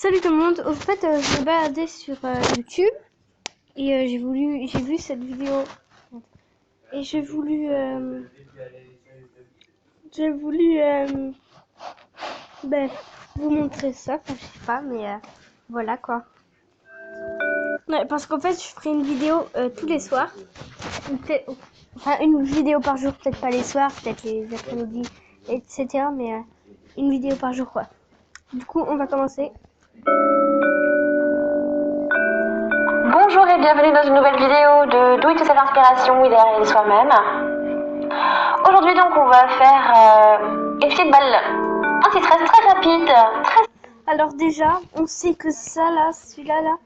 Salut tout le monde. Au fait, je me baladais sur YouTube et j'ai vu cette vidéo et j'ai voulu ben, vous montrer ça. Enfin, je sais pas, mais voilà quoi. Ouais, parce qu'en fait, je ferai une vidéo tous les soirs. Enfin, une vidéo par jour, peut-être pas les soirs, peut-être les après-midi, etc. Mais une vidéo par jour quoi. Du coup, on va commencer. Bonjour et bienvenue dans une nouvelle vidéo de Do It Yourself Inspiration, idée à réaliser soi-même. Aujourd'hui donc on va faire une petite balle anti-stress très rapide. Alors déjà, on sait que ça là, celui-là là,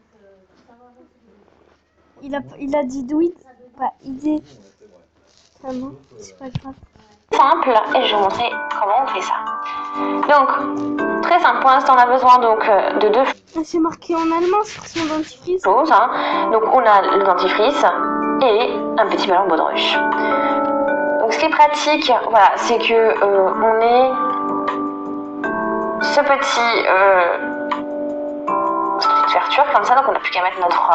il a dit do it, pas idée. Ah non, c'est pas grave. Simple et je vais vous montrer comment on fait ça. Donc très simple, pour l'instant on a besoin donc de deux C'est marqué en allemand sur son dentifrice. choses. Donc on a le dentifrice et un petit ballon de baudruche. Donc ce qui est pratique, voilà, c'est que on ait ce petit cette petite ouverture comme ça, donc on n'a plus qu'à mettre notre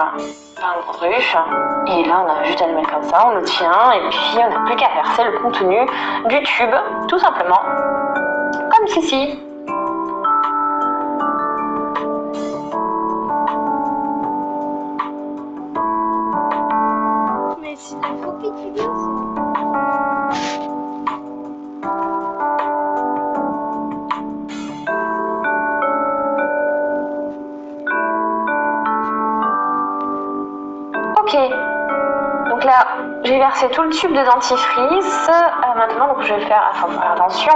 ballon de baudruche et là on a juste à le mettre comme ça, on le tient et puis on n'a plus qu'à verser le contenu du tube tout simplement comme ceci. Mais c'est la copie qui dit ça. Ok, donc là j'ai versé tout le tube de dentifrice. Maintenant donc je vais faire, faut faire attention,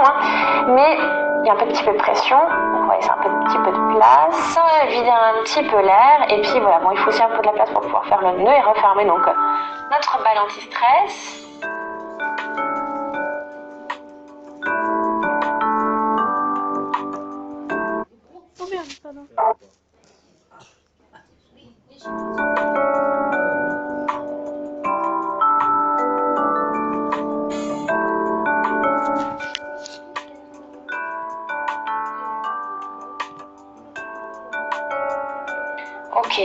mais il y a un petit peu de pression, donc on va laisser un petit peu de place, vider un petit peu l'air, et puis voilà, bon il faut aussi un peu de la place pour pouvoir faire le nœud et refermer donc notre balle anti-stress. Oh merde, pardon. Ok.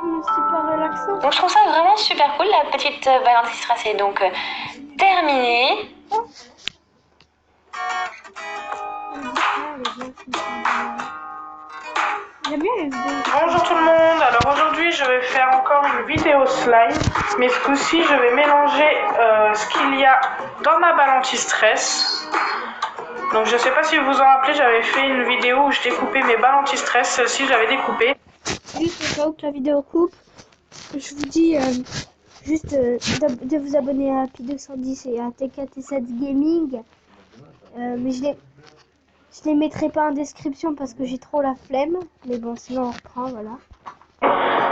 Mais c'est pas relaxant. Donc je trouve ça vraiment super cool, la petite balle anti-stress est donc terminée. J'aime bien les vidéos. Bonjour tout le monde, alors aujourd'hui je vais faire encore une vidéo slime, mais ce coup-ci je vais mélanger ce qu'il y a dans ma balle anti-stress. Donc je sais pas si vous vous en rappelez, j'avais fait une vidéo où je découpais mes balles anti-stress, celle-ci j'avais découpé. Juste au cas où que la vidéo coupe, je vous dis juste de vous abonner à Pi210 et à TK-T7 Gaming. Mais je les mettrai pas en description parce que j'ai trop la flemme. Mais bon, sinon on reprend, voilà.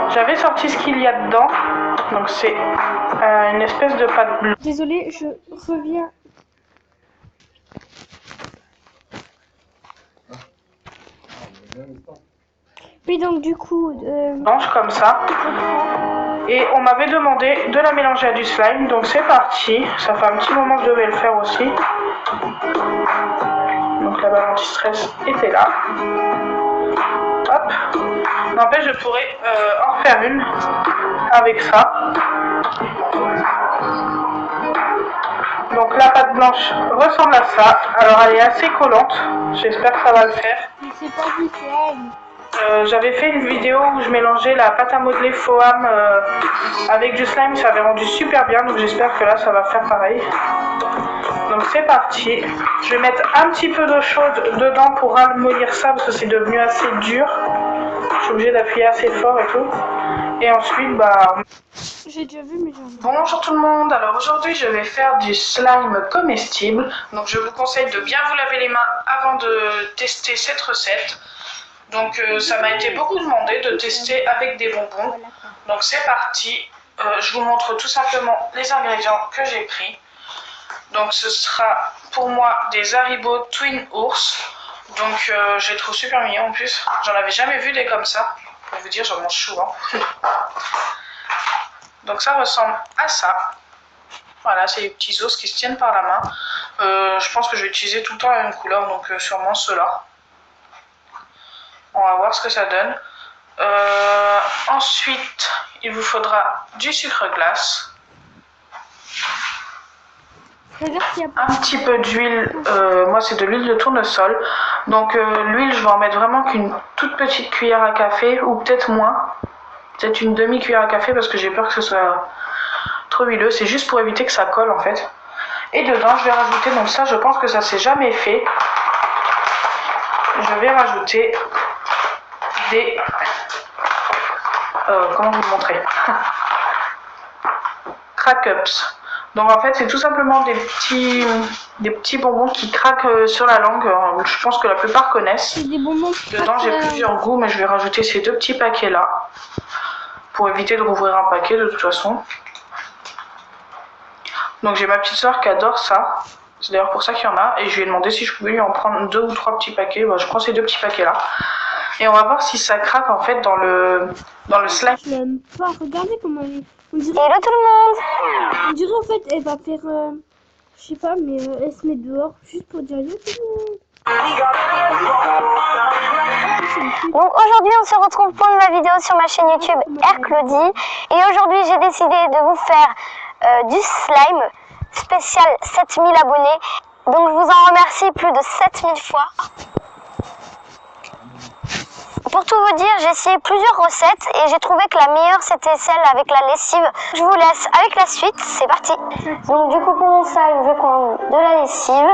J'avais sorti ce qu'il y a dedans, donc c'est une espèce de pâte bleue. Désolée, je reviens. Oui, donc du coup, Blanche comme ça. Et on m'avait demandé de la mélanger à du slime, donc c'est parti. Ça fait un petit moment que je devais le faire aussi. Donc la balle anti-stress était là. Hop. N'empêche, je pourrais en faire une avec ça. Donc la pâte blanche ressemble à ça. Alors elle est assez collante. J'espère que ça va le faire. mais c'est pas du slime. J'avais fait une vidéo où je mélangeais la pâte à modeler Foam avec du slime, ça avait rendu super bien, donc j'espère que là ça va faire pareil. Donc c'est parti, je vais mettre un petit peu d'eau chaude dedans pour ramollir ça parce que c'est devenu assez dur. Je suis obligée d'appuyer assez fort et tout. Et ensuite J'ai déjà vu, mais j'en Bonjour tout le monde, alors aujourd'hui je vais faire du slime comestible. Donc je vous conseille de bien vous laver les mains avant de tester cette recette. Donc ça m'a été beaucoup demandé de tester avec des bonbons. Donc c'est parti, je vous montre tout simplement les ingrédients que j'ai pris. Donc ce sera pour moi des Haribo Twin Ours. Donc je les trouve super mignons en plus, j'en avais jamais vu des comme ça. Pour vous dire, j'en mange souvent. Donc ça ressemble à ça. Voilà, c'est les petits os qui se tiennent par la main. Je pense que je vais utiliser tout le temps la même couleur, donc sûrement ceux-là. On va voir ce que ça donne. Ensuite, il vous faudra du sucre glace. Un petit peu d'huile, moi c'est de l'huile de tournesol. Donc l'huile, je vais en mettre vraiment qu'une toute petite cuillère à café, ou peut-être moins. Peut-être une demi-cuillère à café parce que j'ai peur que ce soit trop huileux. C'est juste pour éviter que ça colle en fait. Et dedans, je vais rajouter, donc ça je pense que ça s'est jamais fait. Je vais rajouter des... comment vous montrer Crack-ups. Donc en fait c'est tout simplement des petits bonbons qui craquent sur la langue. Je pense que la plupart connaissent. C'est des bonbons. Dedans j'ai plusieurs goûts, mais je vais rajouter ces 2 petits paquets là. Pour éviter de rouvrir un paquet de toute façon. Donc j'ai ma petite soeur qui adore ça. C'est d'ailleurs pour ça qu'il y en a. Et je lui ai demandé si je pouvais lui en prendre 2 ou 3 petits paquets. Bah, je prends ces 2 petits paquets là. Et on va voir si ça craque en fait dans le slime. Je l'aime pas. Regardez comment elle est. On dirait, Hello tout le monde! on dirait en fait elle va faire. Je sais pas, mais elle se met dehors juste pour dire yo tout le monde. Donc aujourd'hui on se retrouve pour une nouvelle vidéo sur ma chaîne YouTube Claudie. Et aujourd'hui j'ai décidé de vous faire du slime spécial 7000 abonnés. Donc je vous en remercie plus de 7000 fois. Pour tout vous dire, j'ai essayé plusieurs recettes et j'ai trouvé que la meilleure c'était celle avec la lessive. Je vous laisse avec la suite, c'est parti. Donc du coup pour mon slime, je vais prendre de la lessive,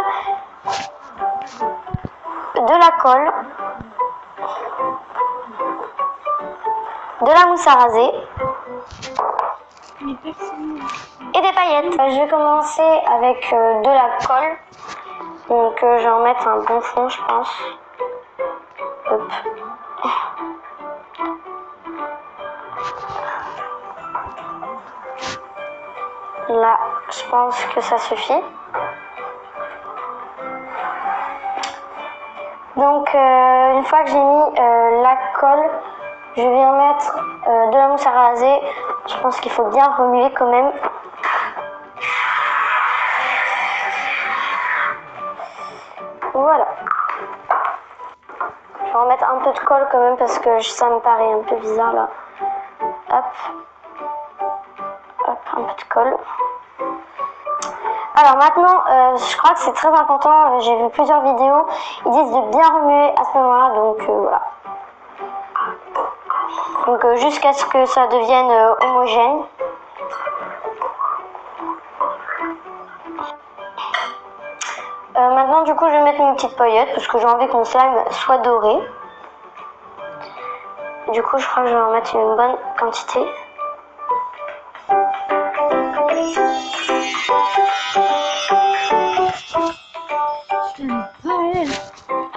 de la colle, de la mousse à raser et des paillettes. Je vais commencer avec de la colle. Donc je vais en mettre un bon fond je pense. Hop. Là, je pense que ça suffit. Donc, une fois que j'ai mis la colle, je viens mettre de la mousse à raser. Je pense qu'il faut bien remuer quand même. Voilà. Je vais en mettre un peu de colle quand même parce que ça me paraît un peu bizarre là. Hop. Hop, un peu de colle. Alors maintenant, je crois que c'est très important, j'ai vu plusieurs vidéos, ils disent de bien remuer à ce moment-là, donc voilà. Donc jusqu'à ce que ça devienne homogène. Maintenant du coup je vais mettre une petite paillette parce que j'ai envie que mon slime soit doré. Du coup je crois que je vais en mettre une bonne quantité.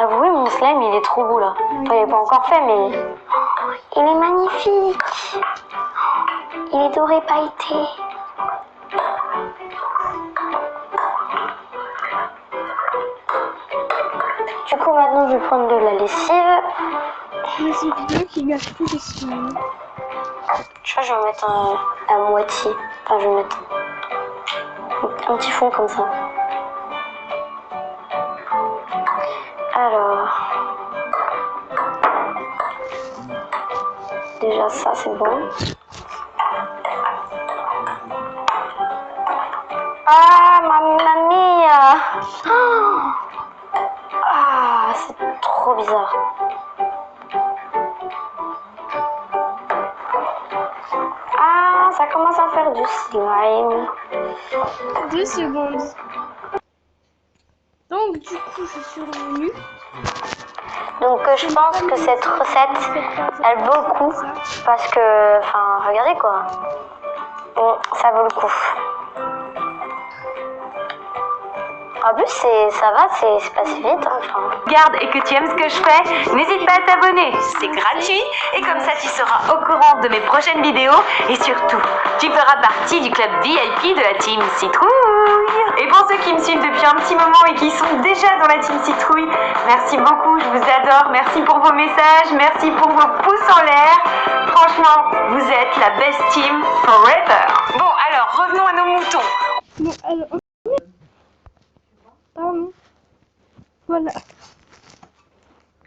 Avouez, mon slime il est trop beau là. Enfin, il n'est pas encore fait mais... Il est magnifique. Il est doré pailleté. Du coup maintenant je vais prendre de la lessive. Mais c'est bien qu'il gâche tout les slimes. Je crois que je vais en mettre à moitié. Enfin je vais mettre un petit fond comme ça. Alors, déjà ça c'est bon. Ah, mamma mia! Ah, c'est trop bizarre. Ah, ça commence à faire du slime. 2 secondes. Donc du coup je suis revenue. Donc je pense que cette recette, elle vaut le coup. Parce que, enfin, regardez quoi. Bon, ça vaut le coup. En plus, ça va, c'est passé vite. Enfin. Regarde et que tu aimes ce que je fais, n'hésite pas à t'abonner, c'est gratuit et comme ça tu seras au courant de mes prochaines vidéos et surtout, tu feras partie du club VIP de la Team Citrouille. Et pour ceux qui me suivent depuis un petit moment et qui sont déjà dans la Team Citrouille, merci beaucoup, je vous adore, merci pour vos messages, merci pour vos pouces en l'air. Franchement, vous êtes la best team forever. Bon, alors revenons à nos moutons. Bon, alors... Pardon. Voilà.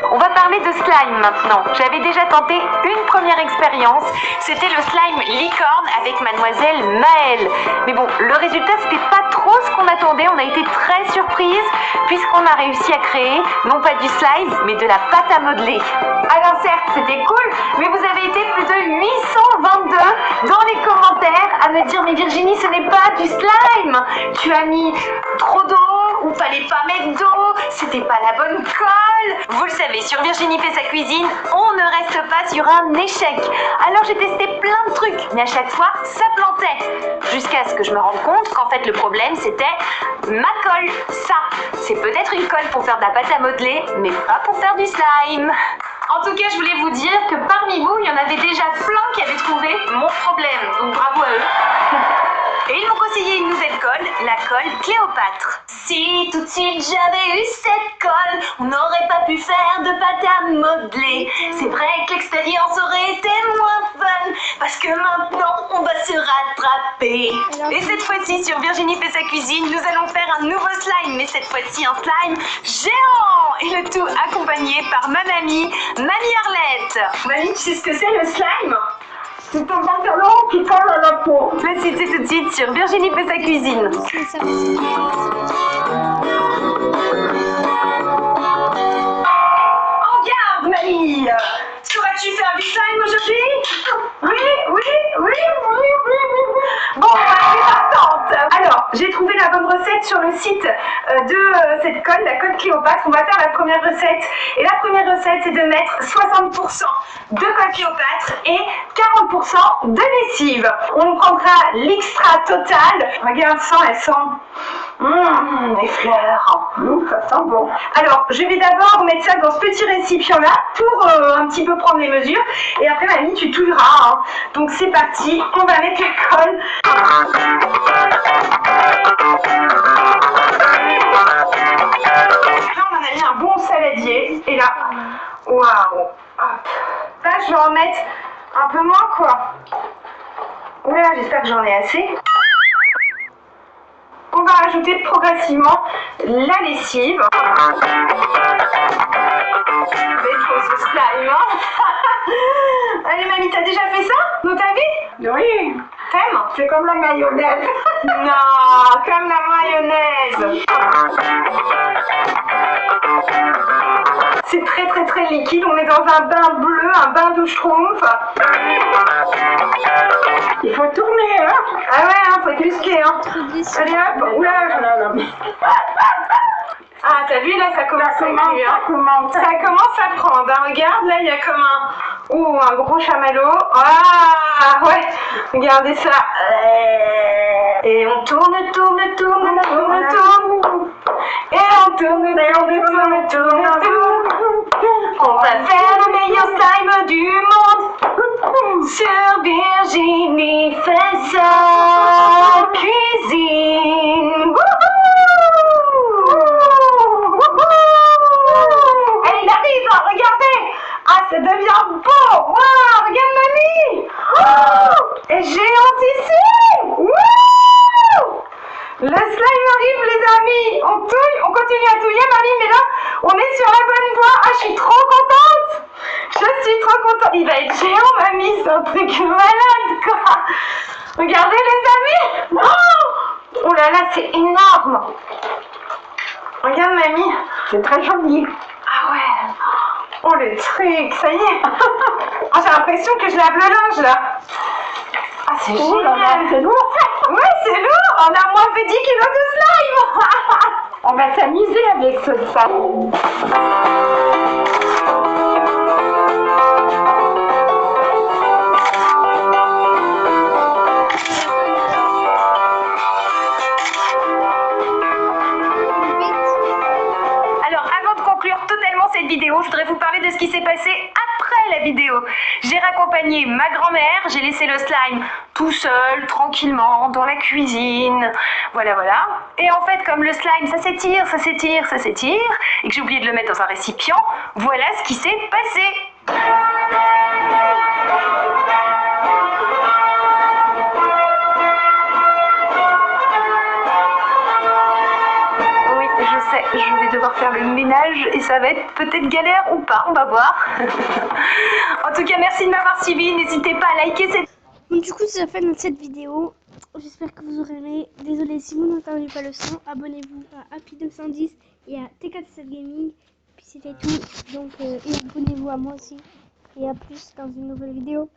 On va parler de slime maintenant. J'avais déjà tenté une première expérience. C'était le slime licorne avec mademoiselle Maëlle. Mais bon, le résultat c'était pas trop ce qu'on attendait. On a été très surprise puisqu'on a réussi à créer non pas du slime mais de la pâte à modeler. Alors certes c'était cool, mais vous avez été plus de 822 dans les commentaires à me dire mais Virginie ce n'est pas du slime. Tu as mis trop d'eau ou fallait pas mettre d'eau, c'était pas la bonne colle. Vous le savez, sur Virginie fait sa cuisine, on ne reste pas sur un échec. Alors j'ai testé plein de trucs, mais à chaque fois, ça plantait. Jusqu'à ce que je me rende compte qu'en fait le problème c'était ma colle. Ça, c'est peut-être une colle pour faire de la pâte à modeler, mais pas pour faire du slime. En tout cas, je voulais vous dire que parmi vous, il y en avait déjà plein qui avaient trouvé mon problème. Donc bravo à eux. Et ils m'ont conseillé une nouvelle colle, la colle Cléopâtre. Si tout de suite j'avais eu cette colle, on n'aurait pas pu faire de pâte à modeler. C'est vrai que l'expérience aurait été moins fun, parce que maintenant on va se rattraper. Et cette fois-ci sur Virginie fait sa cuisine, nous allons faire un nouveau slime, mais cette fois-ci un slime géant. Et le tout accompagné par ma mamie, Mamie Arlette. Mamie, tu sais ce que c'est le slime ? C'est un pantalon qui colle à la peau. Le site c'est tout de suite sur Virginie fait sa cuisine. C'est ça. En garde, mamie! Sauras-tu faire du slime aujourd'hui? Oui. Bon, je suis partante. Alors, j'ai trouvé la bonne recette sur le site de cette colle, la colle Cléopâtre. On va faire la première recette. Et la première recette, c'est de mettre 60% de colle Cléopâtre et 40% de lessive. On prendra l'extra total. Regarde ça, elle sent... les fleurs. Ça sent bon. Alors, je vais d'abord mettre ça dans ce petit récipient-là pour un petit peu prendre les mesures. Et après, mamie, tu touilleras. Hein. Donc, c'est parti. On va mettre la colle. Là, on en a mis un bon saladier. Et là, waouh. Hop. Là, je vais en mettre un peu moins, quoi. Oula, j'espère que j'en ai assez. On va rajouter progressivement la lessive. Ce slime, hein. Allez, mamie, t'as déjà fait ça dans ta vie? Oui, T'aimes? c'est comme la mayonnaise. Non, comme la mayonnaise. C'est très liquide. On est dans un bain bleu, un bain de schtroumpf. Il faut tourner, hein. Ah ouais, hein, faut être musclé, hein. Allez hop, oula. Ah, t'as vu, là, ça commence à cuire, hein. Ça commence à prendre, hein. Regarde, là, il y a comme un gros chamallow. Ah, ouais, regardez ça. Et on tourne. Et on tourne. On va faire le meilleur slime du monde. Sur Virginie fait sa cuisine. Il arrive, regardez. Ah, ça devient beau. Waouh, regarde mamie. Et géante ici. Wouh. Le slime arrive, les amis. On touille, on continue à touiller, mamie, mais là, on est sur la bonne voie. Ah, je suis trop contente. Je suis trop contente. Il va être géant, mamie. C'est un truc malade, quoi. Regardez, les amis. Oh là là, c'est énorme. Regarde, mamie. C'est très joli. Ah ouais. Oh, le truc, ça y est. Oh, j'ai l'impression que je lave le linge, là. Ah, c'est génial. C'est lourd. Ouais, c'est lourd. On a moins fait 10 kilos de slime. On va s'amuser avec ce slime. grand-mère, j'ai laissé le slime tout seul, tranquillement, dans la cuisine. Voilà, voilà. Et en fait, comme le slime, ça s'étire, ça s'étire, ça s'étire, et que j'ai oublié de le mettre dans un récipient, voilà ce qui s'est passé. Oui, je sais, je vais devoir faire le ménage et ça va être peut-être galère ou pas, on va voir. En tout cas, merci de m'avoir suivi. N'hésitez pas à liker cette... Donc du coup, c'est la fin de cette vidéo. J'espère que vous aurez aimé. Désolé si vous n'entendez pas le son. Abonnez-vous à Happy210 et à TK7 Gaming. Puis c'était tout. Donc et abonnez-vous à moi aussi. Et à plus dans une nouvelle vidéo.